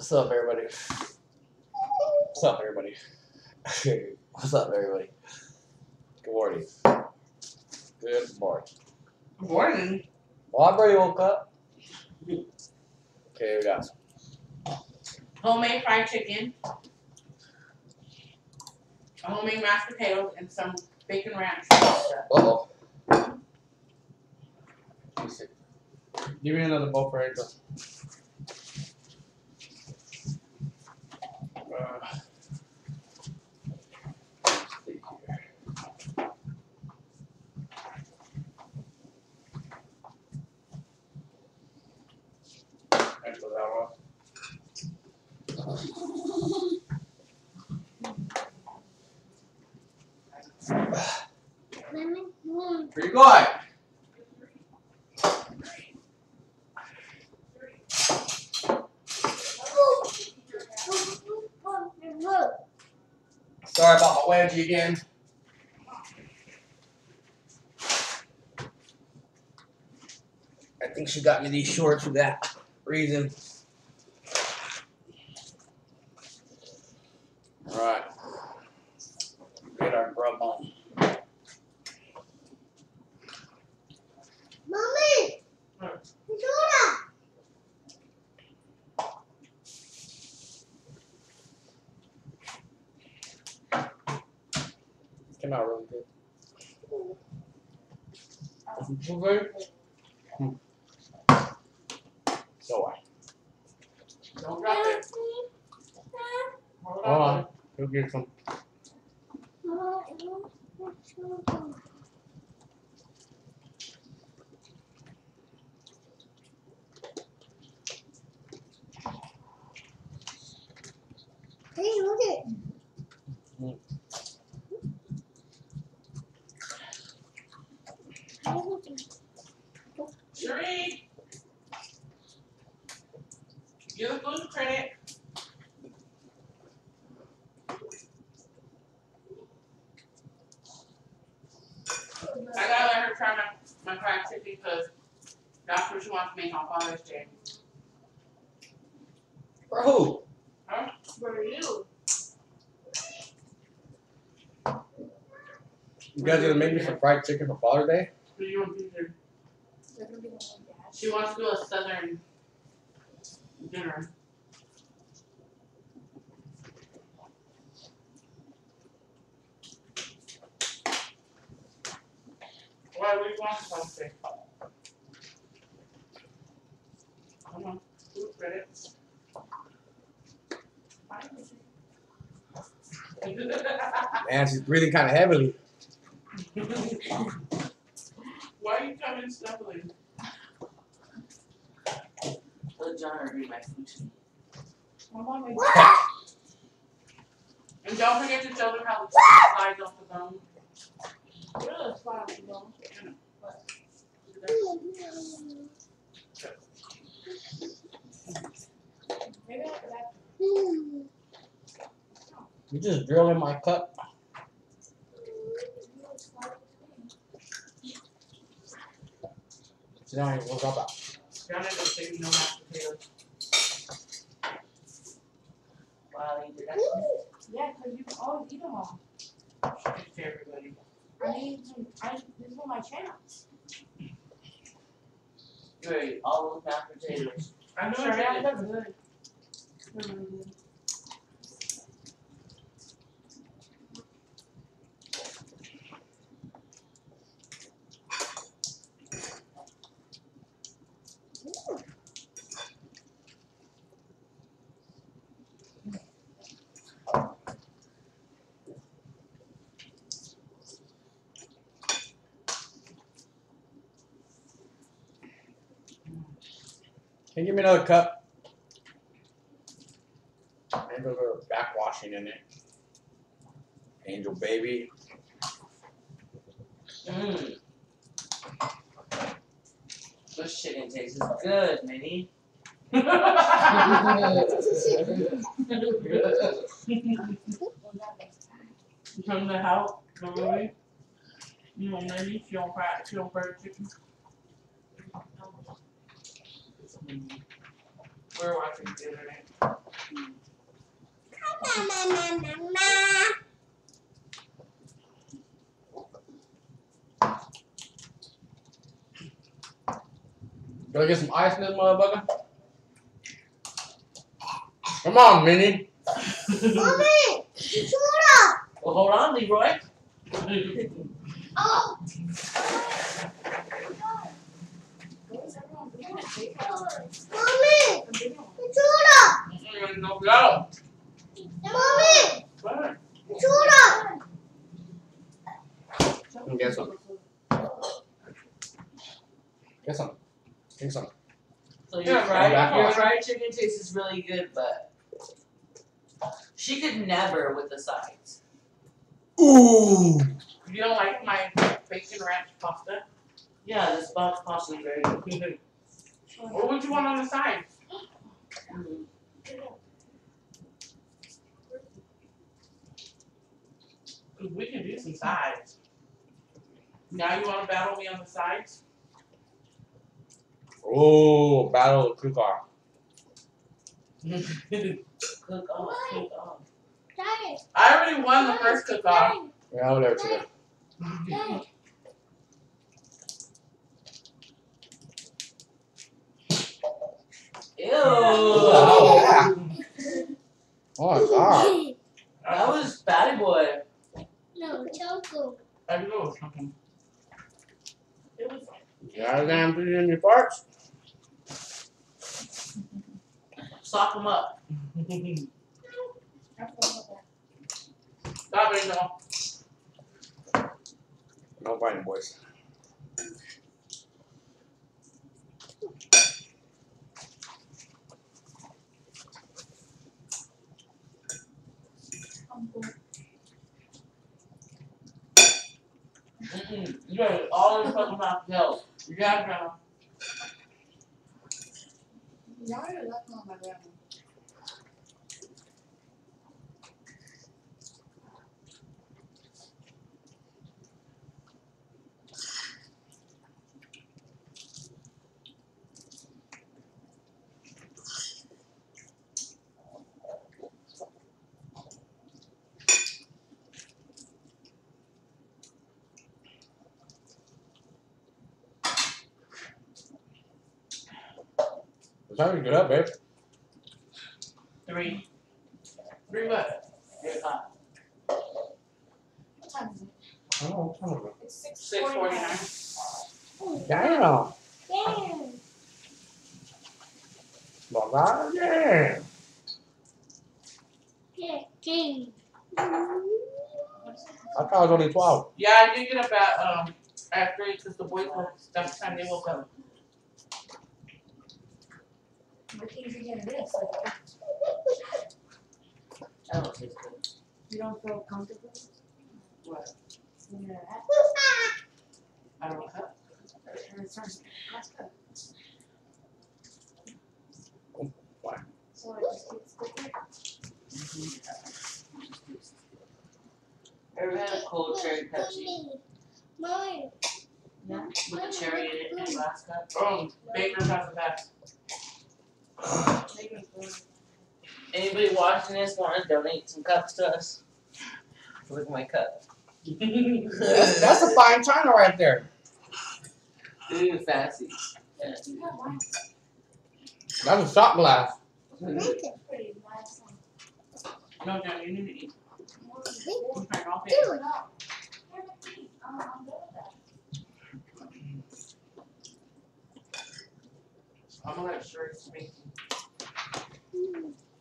What's up, everybody? What's up, everybody? What's up, everybody? Good morning. Good morning. Good morning. Well, I already woke up. Okay, we got some. Homemade fried chicken, homemade mashed potatoes, and some bacon ranch. Uh-oh. Give me another bowl for Angel. Let's see here. Angel, that one. Where you going? Sorry about my wedgie again. I think she got me these shorts for that reason. Alright. Get our grub on. Mommy! Soda! Came out really good. Blueberry? So what? Don't drop it. Hold on. Go get some. Hey, look it. Sheree, you're the food critic. I gotta let her try my fried chicken because that's what she wants to make on Father's Day. For who? Huh? For you. You guys gonna make me some fried chicken for Father's Day? For you and Peter. She wants to do a southern dinner. Why, what do you want for Father's Day? Come on, food critic. Man, she's breathing kind of heavily. Why are you coming snuffling? Let John read my food to me. And don't forget to show them how the chicken slides off the bone. Really slide off the bone. Maybe You just drill in my cup. Sit down and we'll drop out. John ended up taking no mashed potatoes. Wow, you did that. Yeah, because you always eat them all. It's to everybody. I need some, this is my chance. You ate all those mashed potatoes. I know Sure, it's yeah, good. they're good. They're really good. Can you give me another cup? Maybe a little backwashing in it. Angel baby. Mmm. This chicken tastes good, Minnie. From the house, the movie. You know, maybe she don't fry chicken. We're watching the internet. Gotta get some ice in this motherfucker. Come on, Minnie. Mommy, Well, hold on, Leroy. oh. Where's everyone doing it? Mommy, No, go. Mommy, What? Get some. Get some. Take some. So Yeah, your fried chicken tastes really good, but she could never with the sides. Ooh. You don't like my bacon ranch pasta? Yeah, this box pasta is very good. What would you want on the side? Mm. Cause we can do some sides. Now you wanna battle me on the sides? Oh, battle of cook off. Cook off, cook off. I already won the first cook off. Yeah, whatever, chicken. Ew. Oh, yeah. Oh my god. That was Fatty Boy. No, choco. I know something. It was You goddamn put it in your farts. Sock him up. Stop it, no. No fighting, boys. You got all this fucking mouth help. Yeah, Grandma. you already left on my grandma. It's time to get up, babe. 3. 3 what? 3 o'clock. What time is it? I don't know, come on. It's 6:49. Damn. Damn. Well, goddamn. Yeah, King. I thought it was only 12. Yeah, I did get up at 3 because the boys woke. That's the time they woke up. What things you gonna miss? That don't taste good. You don't feel comfortable What? when you're at I don't know. That's good. Why? So it just gets quicker. Ever had a cold cherry Pepsi? Mine. Yeah. With a cherry in it in a glass cup? Oh, Baker's has the best. Anybody watching this want to donate some cups to us? Look at my cup. That's a fine china right there. Ooh, fancy. Yeah, you have mine. That's a shot glass. Pretty nice. No, John, you need to eat. Dude, Okay, I'll pay. no. I'm good with that. I'm gonna let Sherry speak.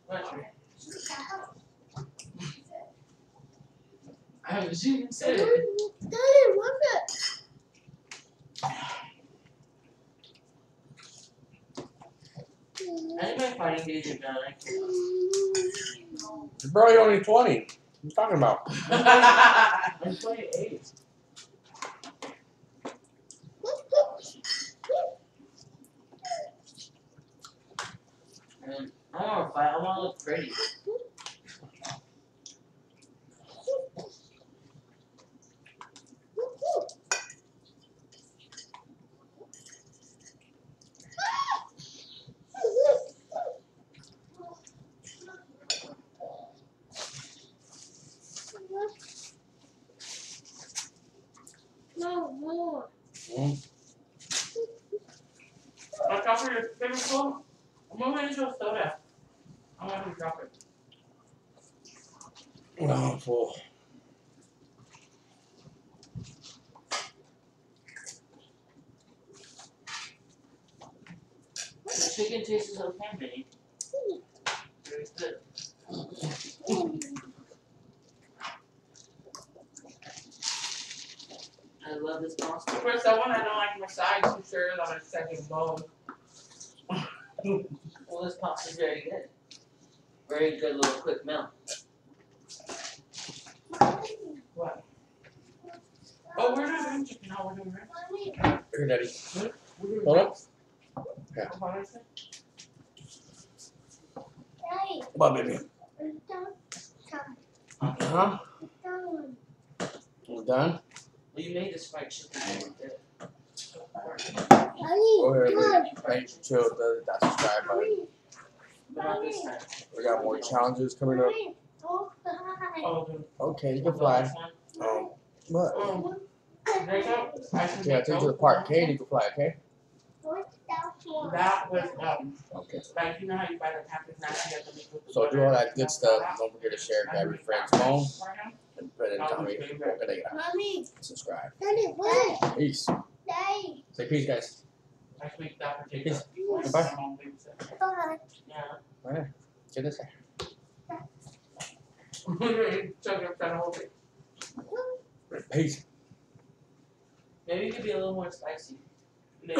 What, Sherry? I haven't even said it. Daddy, what's it? I think my fighting days are done. You're barely only 20. What are you talking about? I'm 28. And I want to fight. I want to look pretty. full. I'm moving into a soda. I'm gonna drop it. I'm full. The chicken tastes okay, Minnie. Very good. I love this pasta. For someone I don't like my sides, I'm sure on a second bowl. Well, this pasta is very good. Very good little quick meal. What? Oh, we're not doing chicken. No, we're doing rice. Here, Daddy. We're doing Hold up. rice. Yeah. What is it? Daddy, Come on, baby. it's done. Huh? It's done. We're done? Well, you made this fried chicken really good. Daddy, Go ahead, come baby. Thank you, chill. That subscribe button. But not this time. We got more challenges coming up. Daddy, oh, hi. Oh, the Okay, you can fly. What? There's a. Yeah, take you to the park. Okay, you can fly, okay? What's that for? That was Okay. like you know how you buy the package now you have to make with the So do butter all that and good stuff stuff. like Don't forget to share, that. grab your friend's phone, For him. and put it in Tommy. Mommy, Subscribe. Daddy, what? Peace. Daddy, Say peace, guys. Next week that particular. Peace. Goodbye. bye. Yeah. Get this. So you're trying to hold it. Peace. Maybe you could be a little more spicy. Maybe.